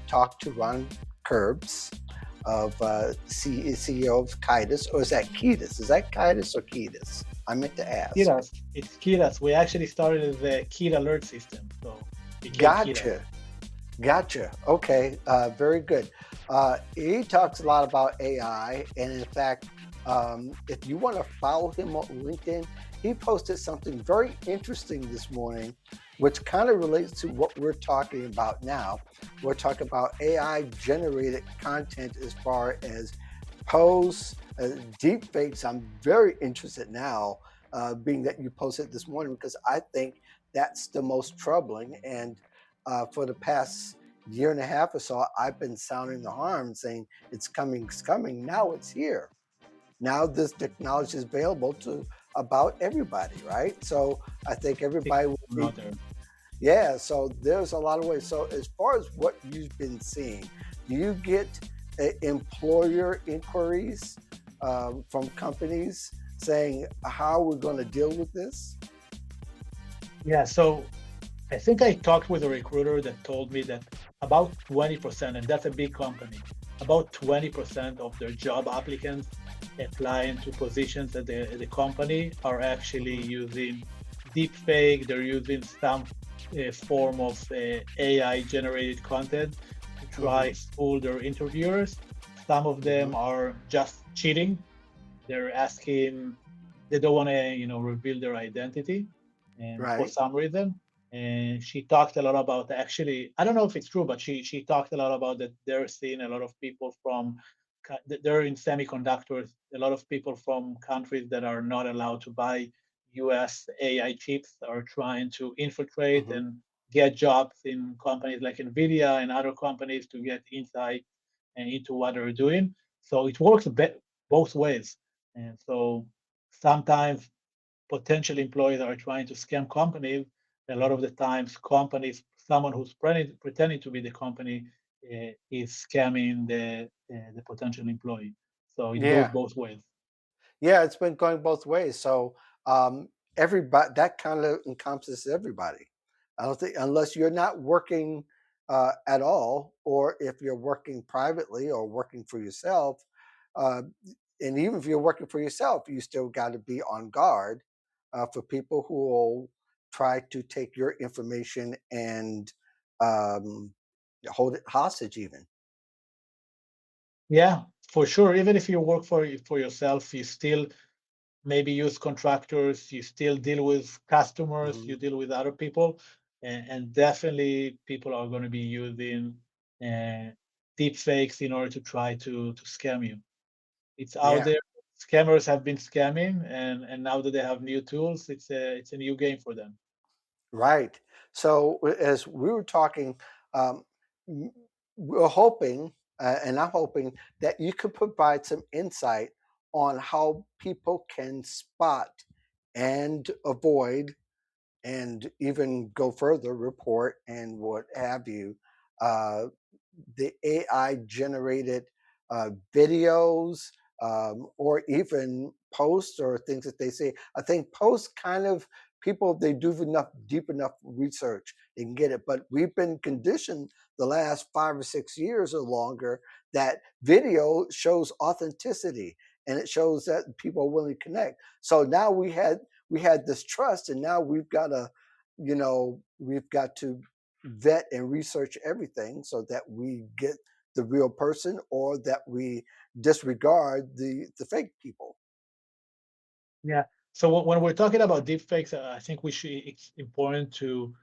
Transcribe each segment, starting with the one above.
talk to Ron Krebs of CEO of Kidas, or is that Kidas? Is that Kidas or Kidas? I meant to ask. Kidas. It's Kidas. We actually started as a Kid alert system, so became Kidas. Gotcha. Gotcha. Okay. Very good. He talks a lot about AI, and in fact, if you want to follow him on LinkedIn, he posted something very interesting this morning, which kind of relates to what we're talking about now. We're talking about AI generated content as far as posts, deep fakes. I'm very interested now, being that you posted this morning, because I think that's the most troubling. And for the past year and a half or so, I've been sounding the horn saying it's coming, it's coming. Now it's here. Now this technology is available to about everybody, right? So I think everybody will be, Brother. yeah. So there's a lot of ways. So as far as what you've been seeing, do you get employer inquiries from companies saying how we're going to deal with this? Yeah, so I think I talked with a recruiter that told me that about 20%, and that's a big company, about 20% of their job applicants applying to positions at the company are actually using deepfake. They're using some form of AI generated content to try Mm-hmm. fool their interviewers. Some of Mm-hmm. them are just cheating. They're asking, they don't want to, reveal their identity, and for Right. some reason. And she talked a lot about, actually, I don't know if it's true, but she talked a lot about that they're seeing a lot of people from, they're in semiconductors, a lot of people from countries that are not allowed to buy US AI chips are trying to infiltrate Mm-hmm. and get jobs in companies like Nvidia and other companies to get insight and into what they're doing. So it works both ways. And so sometimes potential employees are trying to scam companies. A lot of the times, companies, someone who's pretending to be the company is scamming the potential employee. So it goes Yeah. both ways. Yeah, it's been going both ways. So everybody, that kind of encompasses everybody. I don't think, unless you're not working at all, or if you're working privately or working for yourself, uh, and even if you're working for yourself, you still got to be on guard for people who will try to take your information and um, hold it hostage, even. Yeah, for sure. Even if you work for yourself, you still maybe use contractors, you still deal with customers, Hmm. you deal with other people, and definitely people are going to be using uh, deep fakes in order to try to scam you. It's out Yeah. there. Scammers have been scamming, and now that they have new tools, it's a new game for them. Right. So as we were talking, um, we're hoping, and I'm hoping that you could provide some insight on how people can spot and avoid, and even go further, report and what have you, uh, the AI generated videos, or even posts or things that they say. I think posts kind of, people, they do enough deep enough research, they can get it. But we've been conditioned the last 5 or 6 years or longer that video shows authenticity, and it shows that people are willing to connect. So now we had this trust, and now we've got to vet and research everything so that we get the real person, or that we disregard the fake people. Yeah. So when we're talking about deepfakes, I think it's important to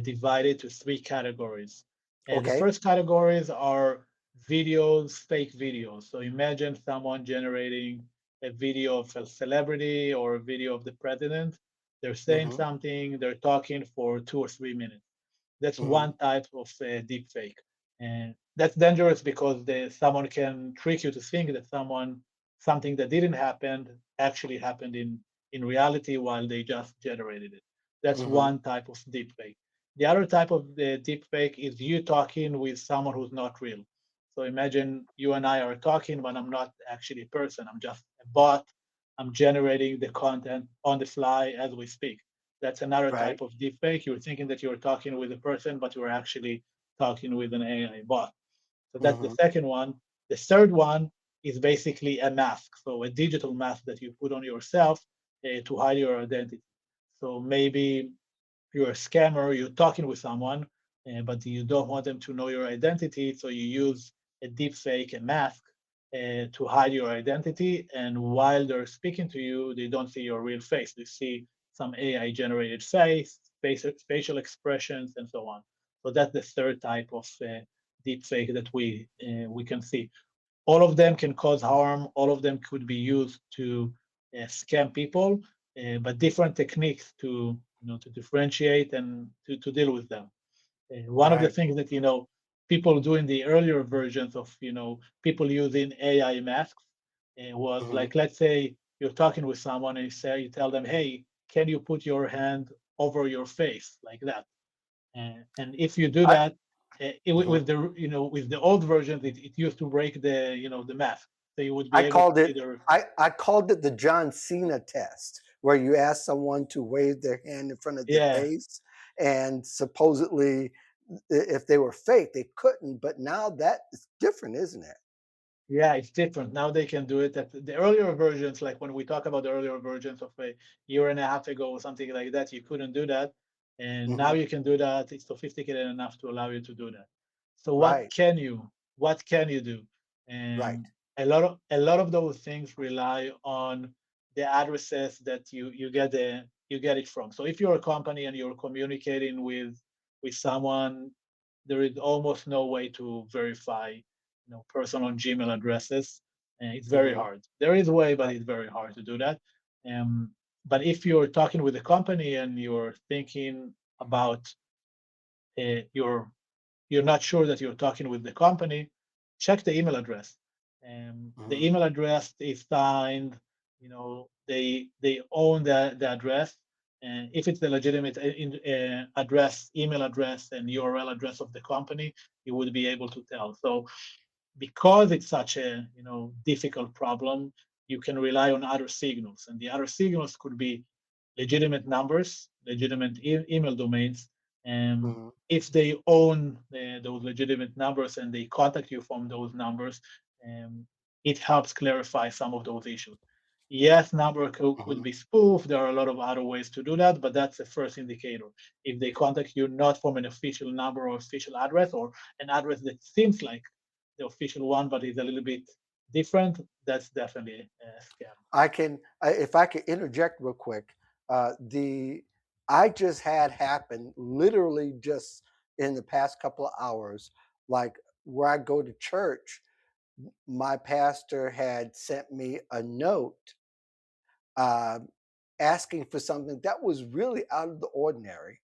divide it to three categories. The Okay. first categories are videos, fake videos. So imagine someone generating a video of a celebrity or a video of the president. They're saying Mm-hmm. something, they're talking for 2 or 3 minutes. That's Mm-hmm. one type of deepfake. And that's dangerous because someone can trick you to think that something that didn't happen actually happened in reality while they just generated it. That's Mm-hmm. one type of deepfake. The other type of the deepfake is you talking with someone who's not real. So imagine you and I are talking, but I'm not actually a person. I'm just a bot. I'm generating the content on the fly as we speak. That's another Right. type of deepfake. You're thinking that you're talking with a person, but you're actually talking with an AI bot. So that's the Hmm. second one. The third one is basically a mask, so a digital mask that you put on yourself to hide your identity. So maybe you're a scammer, you're talking with someone, but you don't want them to know your identity, so you use a deep fake, a mask, to hide your identity. And while they're speaking to you, they don't see your real face. They see some AI generated face, facial expressions, and so on. So that's the third type of deep fake that we can see. All of them can cause harm. All of them could be used to scam people, but different techniques to to differentiate and to deal with them. One of the Right. things that people do in the earlier versions of people using AI masks was Hmm. like, let's say you're talking with someone and you tell them, hey, can you put your hand over your face like that? And if you do I, that mhm. with the with the old versions, it used to break the the mask, so you would be I able to called see it. their I called it the John Cena test, where you ask someone to wave their hand in front of their yeah. face, and supposedly, if they were fake, they couldn't. But now that is different, isn't it? Yeah, it's different. Now they can do it at the earlier versions, like when we talk about the earlier versions of a year and a half ago or something like that, you couldn't do that. And now Hmm. you can do that. It's sophisticated enough to allow you to do that. So Right. what can you do? Right. And a lot of those things rely on the addresses that you get it from. So if you're a company and you're communicating with someone, there is almost no way to verify personal Gmail addresses. And it's very Hmm. hard. There is a way, but Right. it's very hard to do that. But if you're talking with a company and you're thinking about uh, your you're not sure that you're talking with the company, check the email address. The Hmm. email address is signed. They own the address, and if it's the legitimate address, email address, and URL address of the company, you would be able to tell. So because it's such a difficult problem, you can rely on other signals, and the other signals could be legitimate numbers, legitimate email domains, and Hmm. if they own those legitimate numbers and they contact you from those numbers, um, it helps clarify some of those issues. Yes, number could Hmm. be spoofed. There are a lot of other ways to do that, but that's the first indicator. If they contact you not from an official number or official address, or an address that seems like the official one, but is a little bit different, that's definitely a scam. If I could interject real quick, the I just had happen literally just in the past couple of hours, like where I go to church, my pastor had sent me a note uh, asking for something that was really out of the ordinary.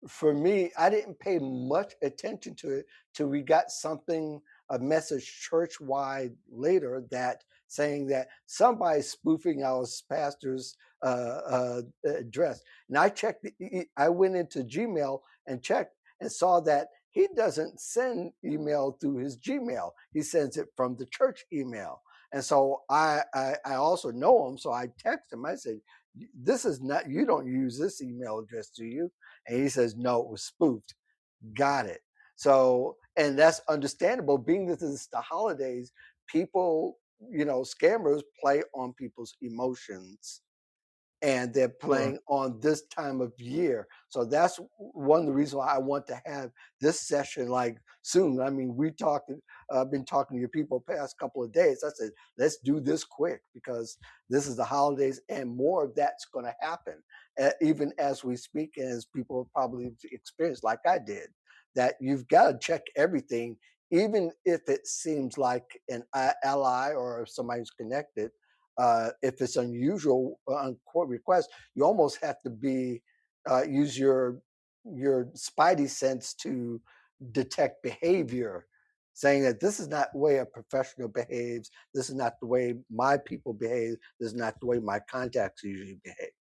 For me, I didn't pay much attention to it till we got something, a message church wide later that saying that somebody's spoofing our pastor's address. And I checked, I went into Gmail and checked and saw that he doesn't send email through his Gmail. He sends it from the church email. And so I also know him. So I text him. I said, this is not, you don't use this email address, do you? And he says, no, it was spoofed. Got it. So, and that's understandable, being that this is the holidays, people, scammers play on people's emotions, and they're Sure. playing on this time of year. So that's one of the reasons why I want to have this session like soon. I mean, I've been talking to your people past couple of days. I said, let's do this quick because this is the holidays and more of that's going to happen, even as we speak, and as people probably experience, like I did, that you've got to check everything, even if it seems like an ally or if somebody's connected. If it's unusual on court request, you almost have to be use your spidey sense to detect behavior, saying that this is not the way a professional behaves. This is not the way my people behave. This is not the way my contacts usually behave.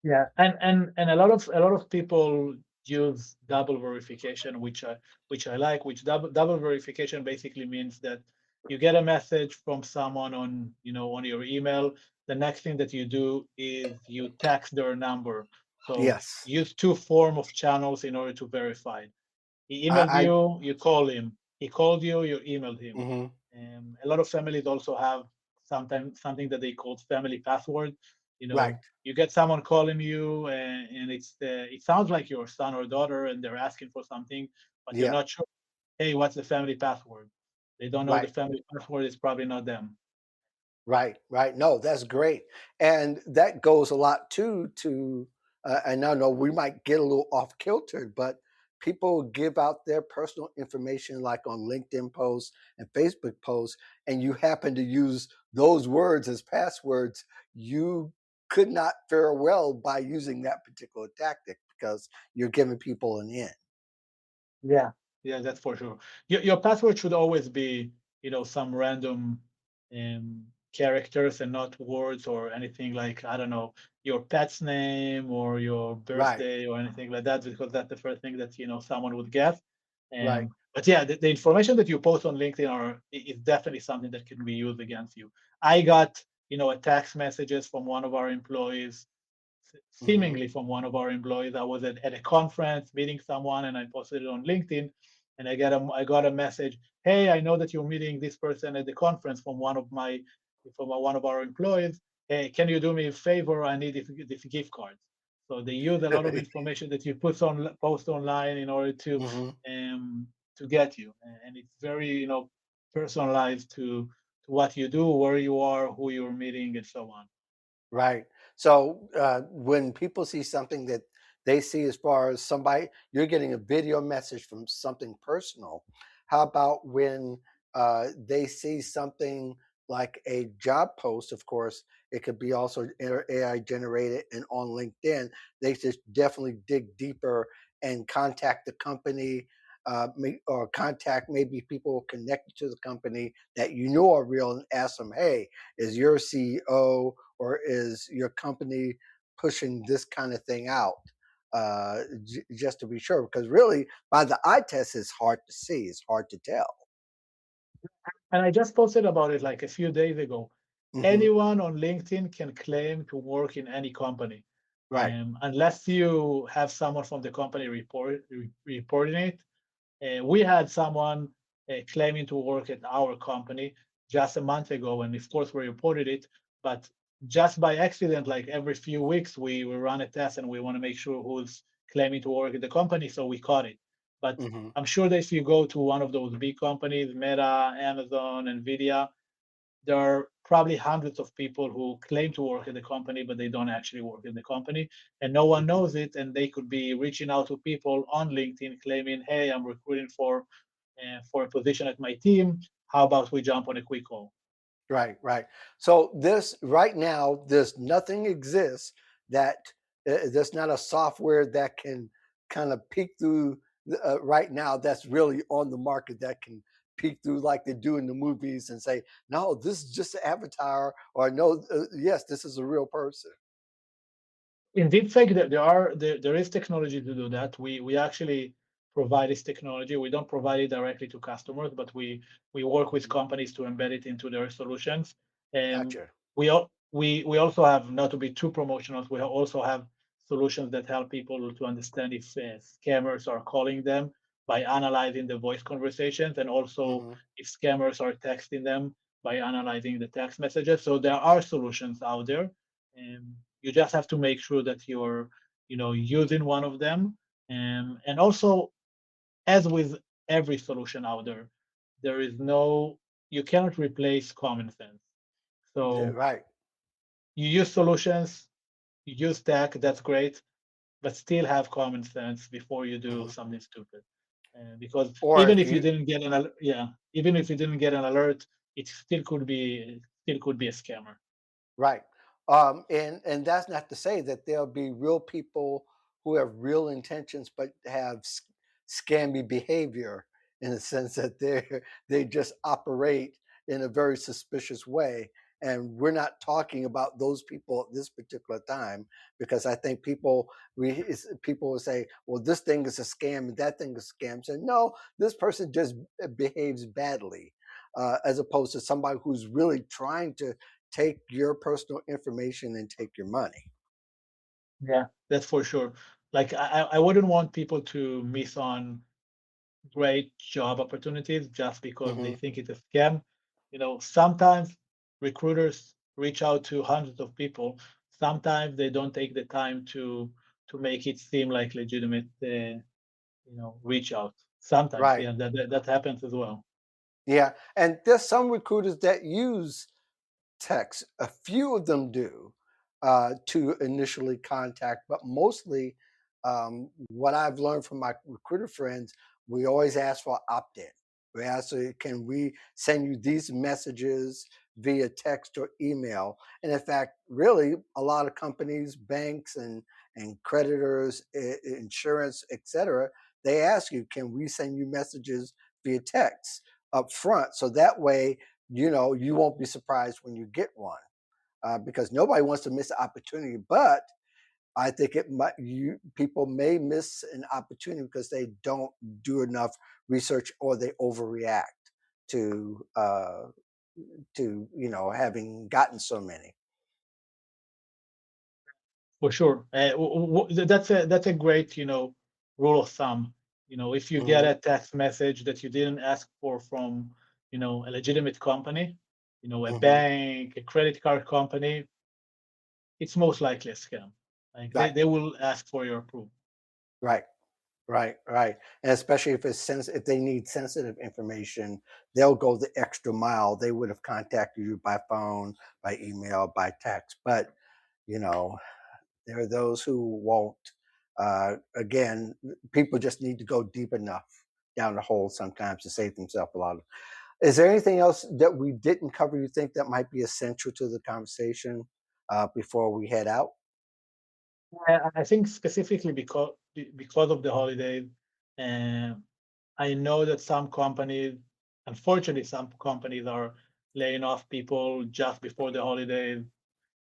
Yeah, and a lot of people use double verification, which I like. Which double verification basically means that you get a message from someone on on your email the next thing that you do is you text their number. So Yes. use two form of channels in order to verify. He emailed I you, you call him. He called you, you emailed him. hmm A lot of families also have sometimes something that they call family password. right. You get someone calling you, and it sounds like your son or daughter, and they're asking for something, but you're Yeah. not sure. Hey, what's the family password? They don't know the Right. family password. It's probably not them. Right, right. No, that's great, and that goes a lot too. And I know we might get a little off kilter, but people give out their personal information, like on LinkedIn posts and Facebook posts, and you happen to use those words as passwords. You could not fare well by using that particular tactic because you're giving people an in. Yeah, yeah, that's for sure. Your password should always be, some random characters and not words or anything like, I don't know, your pet's name or your Right, birthday or anything like that, because that's the first thing that, someone would guess. right, But yeah, the information that you post on LinkedIn is definitely something that can be used against you. I got, a text messages from one of our employees hmm seemingly from one of our employees. I was at a conference meeting someone, and I posted it on LinkedIn, and I got a message. Hey, I know that you're meeting this person at the conference from one of our employees. Hey, can you do me a favor? I need this gift cards. So they use a lot of information that you post online in order hmm to get you, and it's very personalized to what you do, where you are, who you're meeting, and so on. Right. So when people see something that they see as far as somebody, you're getting a video message from something personal. How about when they see something like a job post? Of course, it could be also AI generated and on LinkedIn. They just definitely dig deeper and contact the company. Or contact maybe people connected to the company that you know are real and ask them, hey, is your CEO or is your company pushing this kind of thing out just to be sure? Because really, by the eye test, it's hard to see, it's hard to tell. And I just posted about it like a few days ago. Hmm Anyone on LinkedIn can claim to work in any company, Right. unless you have someone from the company reporting it. We had someone claiming to work at our company just a month ago, and of course we reported it. But just by accident, like every few weeks, we run a test and we want to make sure who's claiming to work at the company, so we caught it. But hmm I'm sure that if you go to one of those big companies, Meta, Amazon, Nvidia, there are probably hundreds of people who claim to work at the company, but they don't actually work in the company, and no one hmm knows it. And they could be reaching out to people on LinkedIn, claiming, "Hey, I'm recruiting for a position at my team. How about we jump on a quick call?" Right, right. So this right now, there's nothing exists that there's not a software that can kind of peek through right now that's really on the market that can peek through like they do in the movies and say, no, this is just an avatar, or no, yes, this is a real person. In deepfake, there is technology to do that. We actually provide this technology. We don't provide it directly to customers, but we work with Mhm. companies to embed it into their solutions. And Gotcha. we also have, not to be too promotional, we also have solutions that help people to understand if scammers are calling them by analyzing the voice conversations, and also hmm if scammers are texting them by analyzing the text messages. So there are solutions out there. You just have to make sure that you're using one of them. And also, as with every solution out there, there is no you cannot replace common sense. So Right. you use solutions, you use tech, that's great, but still have common sense before you do hmm something stupid. Because Or even if if you you didn't get even if you didn't get an alert, it still could be a scammer. right. And that's not to say that there'll be real people who have real intentions but have scammy behavior in the sense that they just operate in a very suspicious way. And we're not talking about those people at this particular time because I think people will say, "Well, this thing is a scam and that thing is a scam." So no, this person just behaves badly, as opposed to somebody who's really trying to take your personal information and take your money. Yeah, that's for sure. Like I wouldn't want people to miss on great job opportunities just because they Hmm. think it's a scam. Sometimes recruiters reach out to hundreds of people. Sometimes they don't take the time to make it seem like legitimate, reach out. Sometimes, Right. yeah, that happens as well. Yeah. And there's some recruiters that use text. A few of them do to initially contact, but mostly what I've learned from my recruiter friends, we always ask for opt-in. We ask, can we send you these messages via text or email? And in fact, really, a lot of companies, banks, and creditors, insurance, etc., they ask you, can we send you messages via text up front? So that way, you won't be surprised when you get one, because nobody wants to miss an opportunity. But I think it might you people may miss an opportunity because they don't do enough research or they overreact to having gotten so many. For sure. That's a great, rule of thumb. If you get Hmm. a text message that you didn't ask for from, a legitimate company, a Hmm. bank, a credit card company, it's most likely a scam. Like they, Right, they will ask for your approval. right, right, and especially if if they need sensitive information, they'll go the extra mile. They would have contacted you by phone, by email, by text, but you know there are those who won't. Again, people just need to go deep enough down the hole sometimes to save themselves a lot of. Is there anything else that we didn't cover you think that might be essential to the conversation before we head out? I think specifically because of the holidays, um, I know that some companies, unfortunately, some companies are laying off people just before the holidays.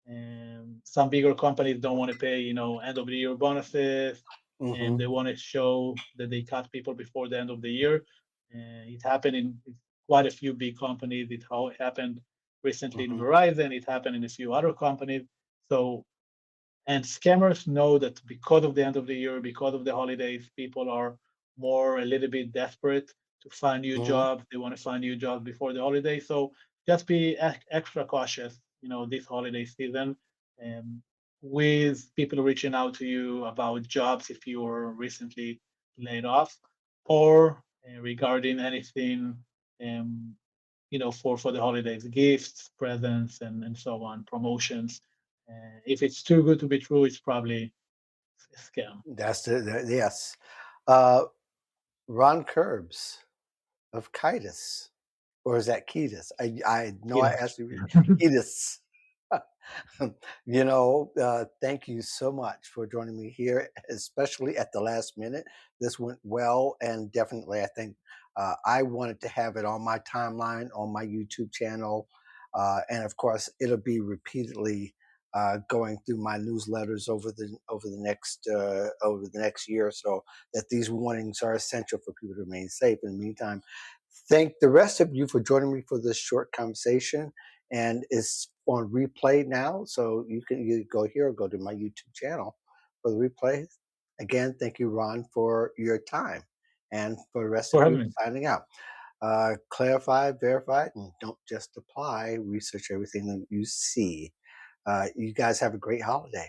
And some bigger companies don't want to pay, end of the year bonuses, and Hmm. they want to show that they cut people before the end of the year. It happened in quite a few big companies. It happened recently in Hmm. Verizon. It happened in a few other companies. So and scammers know that because of the end of the year, because of the holidays, people are more a little bit desperate to find new Hmm. jobs. They want to find new jobs before the holidays. So just be extra cautious, this holiday season, um, with people reaching out to you about jobs if you were recently laid off, or regarding anything, um, for the holidays, gifts, presents, and so on, promotions. If it's too good to be true, it's probably a scam. That's yes. Uh, Ron Curbs of Kidas, or is that Kidas? I know I Kidas. asked you Kidas. Thank you so much for joining me here, especially at the last minute. This went well, and definitely, I think I wanted to have it on my timeline on my YouTube channel, and of course, it'll be repeatedly going through my newsletters over the next year or so. That these warnings are essential for people to remain safe. In the meantime, thank the rest of you for joining me for this short conversation, and it's on replay now. So you can either go here or go to my YouTube channel for the replay. Again, thank you, Ron, for your time. And for the rest of For you, having me. signing out. Clarify, verify, and don't just apply. Research everything that you see. You guys have a great holiday.